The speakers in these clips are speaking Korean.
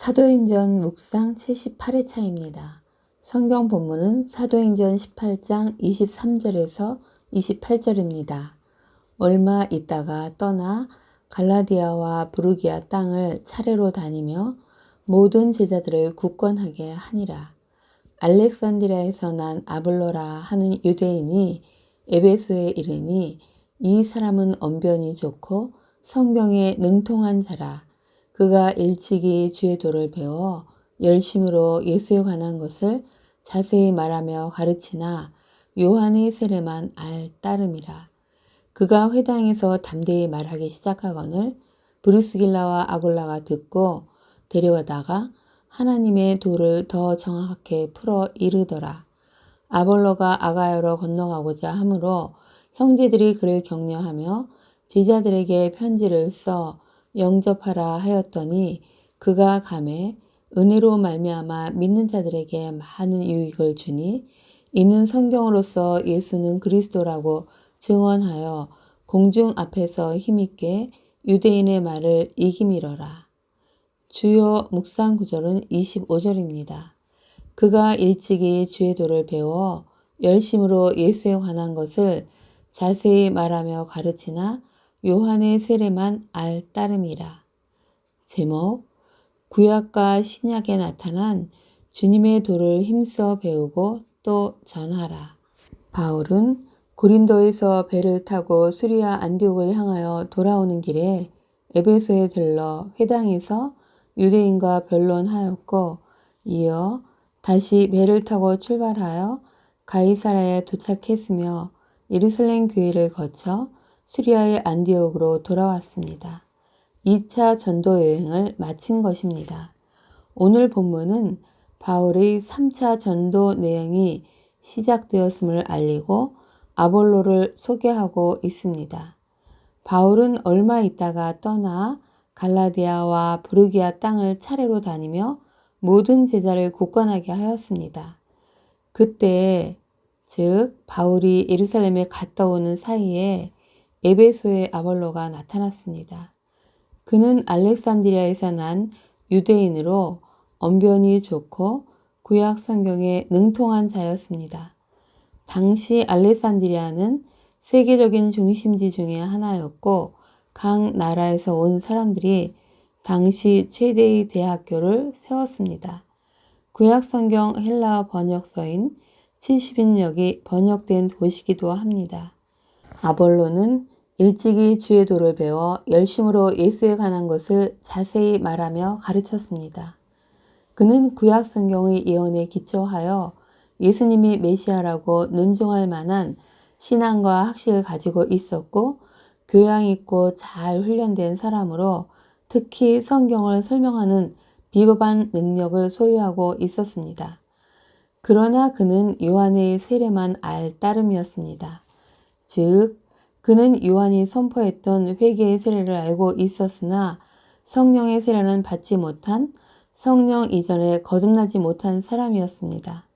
사도행전 묵상 78회차입니다. 성경 본문은 사도행전 18장 23절에서 28절입니다. 얼마 있다가 떠나 갈라디아와 부르기아 땅을 차례로 다니며 모든 제자들을 굳건하게 하니라. 알렉산드리아에서 난 아볼로라 하는 유대인이 에베소에 이르니 이 사람은 언변이 좋고 성경에 능통한 자라. 그가 일찍이 주의 도를 배워 열심으로 예수에 관한 것을 자세히 말하며 가르치나 요한의 세례만 알 따름이라. 그가 회당에서 담대히 말하기 시작하거늘 브리스길라와 아굴라가 듣고 데려가다가 하나님의 도를 더 정확하게 풀어 이르더라. 아볼로가 아가야로 건너가고자 하므로 형제들이 그를 격려하며 제자들에게 편지를 써 영접하라 하였더니 그가 가매 은혜로 말미암아 믿는 자들에게 많은 유익을 주니 이는 성경으로서 예수는 그리스도라고 증언하여 공중 앞에서 힘있게 유대인의 말을 이기미러라. 주요 묵상 구절은 25절입니다. 그가 일찍이 주의 도를 배워 열심으로 예수에 관한 것을 자세히 말하며 가르치나 요한의 세례만 알 따름이라. 제목, 구약과 신약에 나타난 주님의 도를 힘써 배우고 또 전하라. 바울은 고린도에서 배를 타고 수리아 안디옥을 향하여 돌아오는 길에 에베소에 들러 회당에서 유대인과 변론하였고 이어 다시 배를 타고 출발하여 가이사라에 도착했으며 예루살렘 교회를 거쳐 수리아의 안디옥으로 돌아왔습니다. 2차 전도 여행을 마친 것입니다. 오늘 본문은 바울의 3차 전도 내용이 시작되었음을 알리고 아볼로를 소개하고 있습니다. 바울은 얼마 있다가 떠나 갈라디아와 부르기아 땅을 차례로 다니며 모든 제자를 굳건하게 하였습니다. 그때 즉 바울이 예루살렘에 갔다 오는 사이에 에베소의 아볼로가 나타났습니다. 그는 알렉산드리아에서 난 유대인으로 언변이 좋고 구약 성경에 능통한 자였습니다. 당시 알렉산드리아는 세계적인 중심지 중의 하나였고 각 나라에서 온 사람들이 당시 최대의 대학교를 세웠습니다. 구약 성경 헬라어 번역서인 70인역이 번역된 도시기도 합니다. 아볼로는 일찍이 주의 도를 배워 열심으로 예수에 관한 것을 자세히 말하며 가르쳤습니다. 그는 구약 성경의 예언에 기초하여 예수님이 메시아라고 논증할 만한 신앙과 학식을 가지고 있었고 교양 있고 잘 훈련된 사람으로 특히 성경을 설명하는 비법한 능력을 소유하고 있었습니다. 그러나 그는 요한의 세례만 알 따름이었습니다. 즉 그는 요한이 선포했던 회개의 세례를 알고 있었으나 성령의 세례는 받지 못한 성령 이전에 거듭나지 못한 사람이었습니다.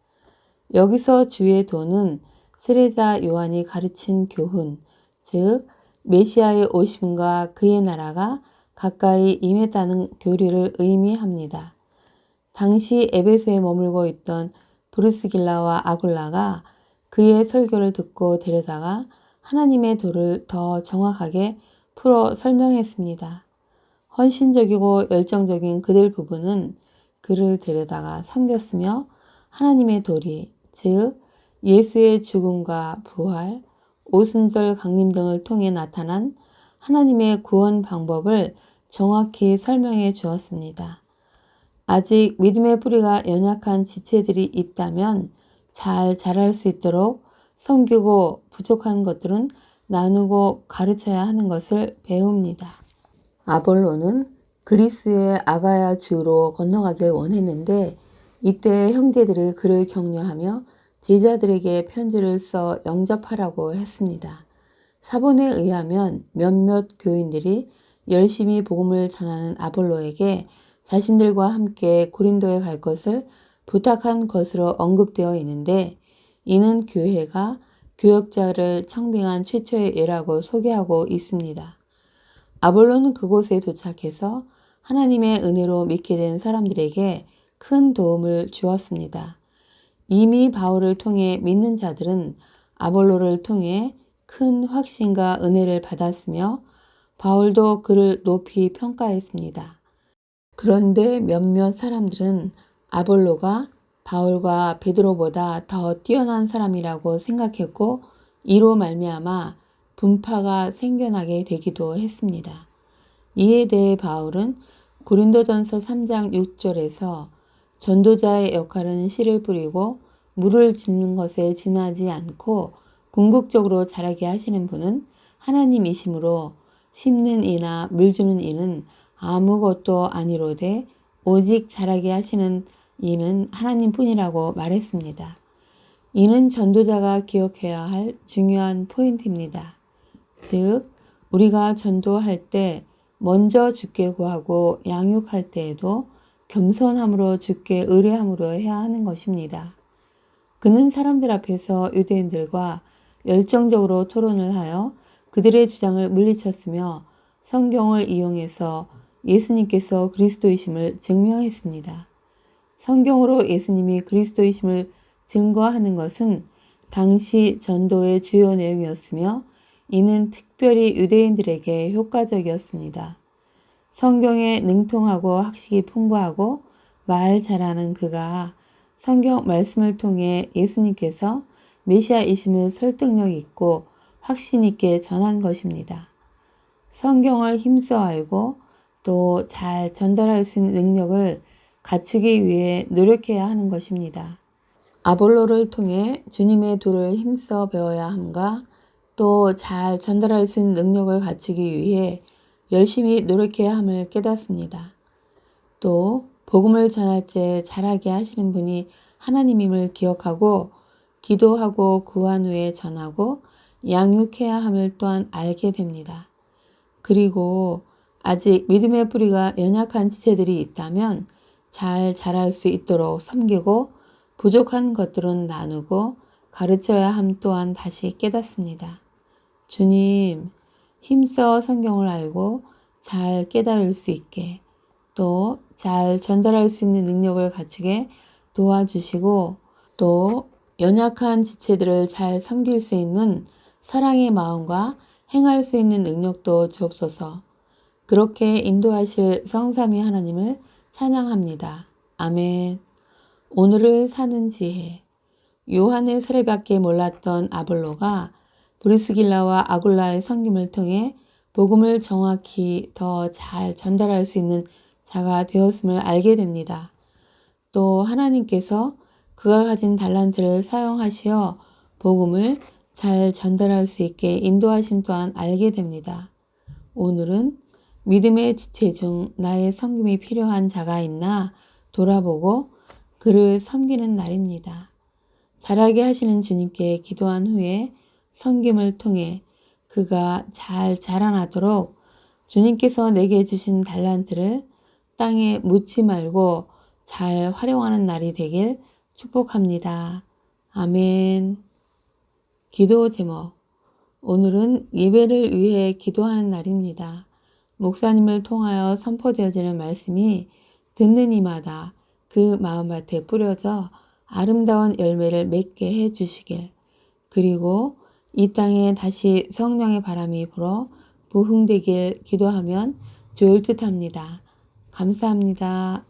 여기서 주의 도는 세례자 요한이 가르친 교훈, 즉 메시아의 오심과 그의 나라가 가까이 임했다는 교리를 의미합니다. 당시 에베소에 머물고 있던 브리스길라와 아굴라가 그의 설교를 듣고 데려다가 하나님의 도를 더 정확하게 풀어 설명했습니다. 헌신적이고 열정적인 그들 부부는 그를 데려다가 섬겼으며 하나님의 도리, 즉 예수의 죽음과 부활, 오순절 강림 등을 통해 나타난 하나님의 구원 방법을 정확히 설명해 주었습니다. 아직 믿음의 뿌리가 연약한 지체들이 있다면 잘 자랄 수 있도록 섬기고 부족한 것들은 나누고 가르쳐야 하는 것을 배웁니다. 아볼로는 그리스의 아가야 주로 건너가길 원했는데 이때 형제들이 그를 격려하며 제자들에게 편지를 써 영접하라고 했습니다. 사본에 의하면 몇몇 교인들이 열심히 복음을 전하는 아볼로에게 자신들과 함께 고린도에 갈 것을 부탁한 것으로 언급되어 있는데 이는 교회가 교역자를 청빙한 최초의 예라고 소개하고 있습니다. 아볼로는 그곳에 도착해서 하나님의 은혜로 믿게 된 사람들에게 큰 도움을 주었습니다. 이미 바울을 통해 믿는 자들은 아볼로를 통해 큰 확신과 은혜를 받았으며 바울도 그를 높이 평가했습니다. 그런데 몇몇 사람들은 아볼로가 바울과 베드로보다 더 뛰어난 사람이라고 생각했고 이로 말미암아 분파가 생겨나게 되기도 했습니다. 이에 대해 바울은 고린도전서 3장 6절에서 전도자의 역할은 씨를 뿌리고 물을 줍는 것에 지나지 않고 궁극적으로 자라게 하시는 분은 하나님이시므로 심는 이나 물 주는 이는 아무것도 아니로되 오직 자라게 하시는 이는 하나님뿐이라고 말했습니다. 이는 전도자가 기억해야 할 중요한 포인트입니다. 즉 우리가 전도할 때 먼저 주께 구하고 양육할 때에도 겸손함으로 주께 의뢰함으로 해야 하는 것입니다. 그는 사람들 앞에서 유대인들과 열정적으로 토론을 하여 그들의 주장을 물리쳤으며 성경을 이용해서 예수님께서 그리스도이심을 증명했습니다. 성경으로 예수님이 그리스도이심을 증거하는 것은 당시 전도의 주요 내용이었으며 이는 특별히 유대인들에게 효과적이었습니다. 성경에 능통하고 학식이 풍부하고 말 잘하는 그가 성경 말씀을 통해 예수님께서 메시아이심을 설득력 있고 확신 있게 전한 것입니다. 성경을 힘써 알고 또 잘 전달할 수 있는 능력을 갖추기 위해 노력해야 하는 것입니다. 아볼로를 통해 주님의 도를 힘써 배워야 함과 또 잘 전달할 수 있는 능력을 갖추기 위해 열심히 노력해야 함을 깨닫습니다. 또 복음을 전할 때 잘하게 하시는 분이 하나님임을 기억하고 기도하고 구한 후에 전하고 양육해야 함을 또한 알게 됩니다. 그리고 아직 믿음의 뿌리가 연약한 지체들이 있다면 잘 자랄 수 있도록 섬기고 부족한 것들은 나누고 가르쳐야 함 또한 다시 깨닫습니다. 주님, 힘써 성경을 알고 잘 깨달을 수 있게 또 잘 전달할 수 있는 능력을 갖추게 도와주시고 또 연약한 지체들을 잘 섬길 수 있는 사랑의 마음과 행할 수 있는 능력도 주옵소서. 그렇게 인도하실 성삼위 하나님을 찬양합니다. 아멘. 오늘을 사는 지혜. 요한의 세례밖에 몰랐던 아볼로가 브리스길라와 아굴라의 섬김을 통해 복음을 정확히 더 잘 전달할 수 있는 자가 되었음을 알게 됩니다. 또 하나님께서 그가 가진 달란트를 사용하시어 복음을 잘 전달할 수 있게 인도하심 또한 알게 됩니다. 오늘은 믿음의 지체 중 나의 섬김이 필요한 자가 있나 돌아보고 그를 섬기는 날입니다. 자라게 하시는 주님께 기도한 후에 섬김을 통해 그가 잘 자라나도록 주님께서 내게 주신 달란트를 땅에 묻지 말고 잘 활용하는 날이 되길 축복합니다. 아멘. 기도 제목. 오늘은 예배를 위해 기도하는 날입니다. 목사님을 통하여 선포되어지는 말씀이 듣는 이마다 그 마음밭에 뿌려져 아름다운 열매를 맺게 해주시길. 그리고 이 땅에 다시 성령의 바람이 불어 부흥되길 기도하면 좋을 듯합니다. 감사합니다.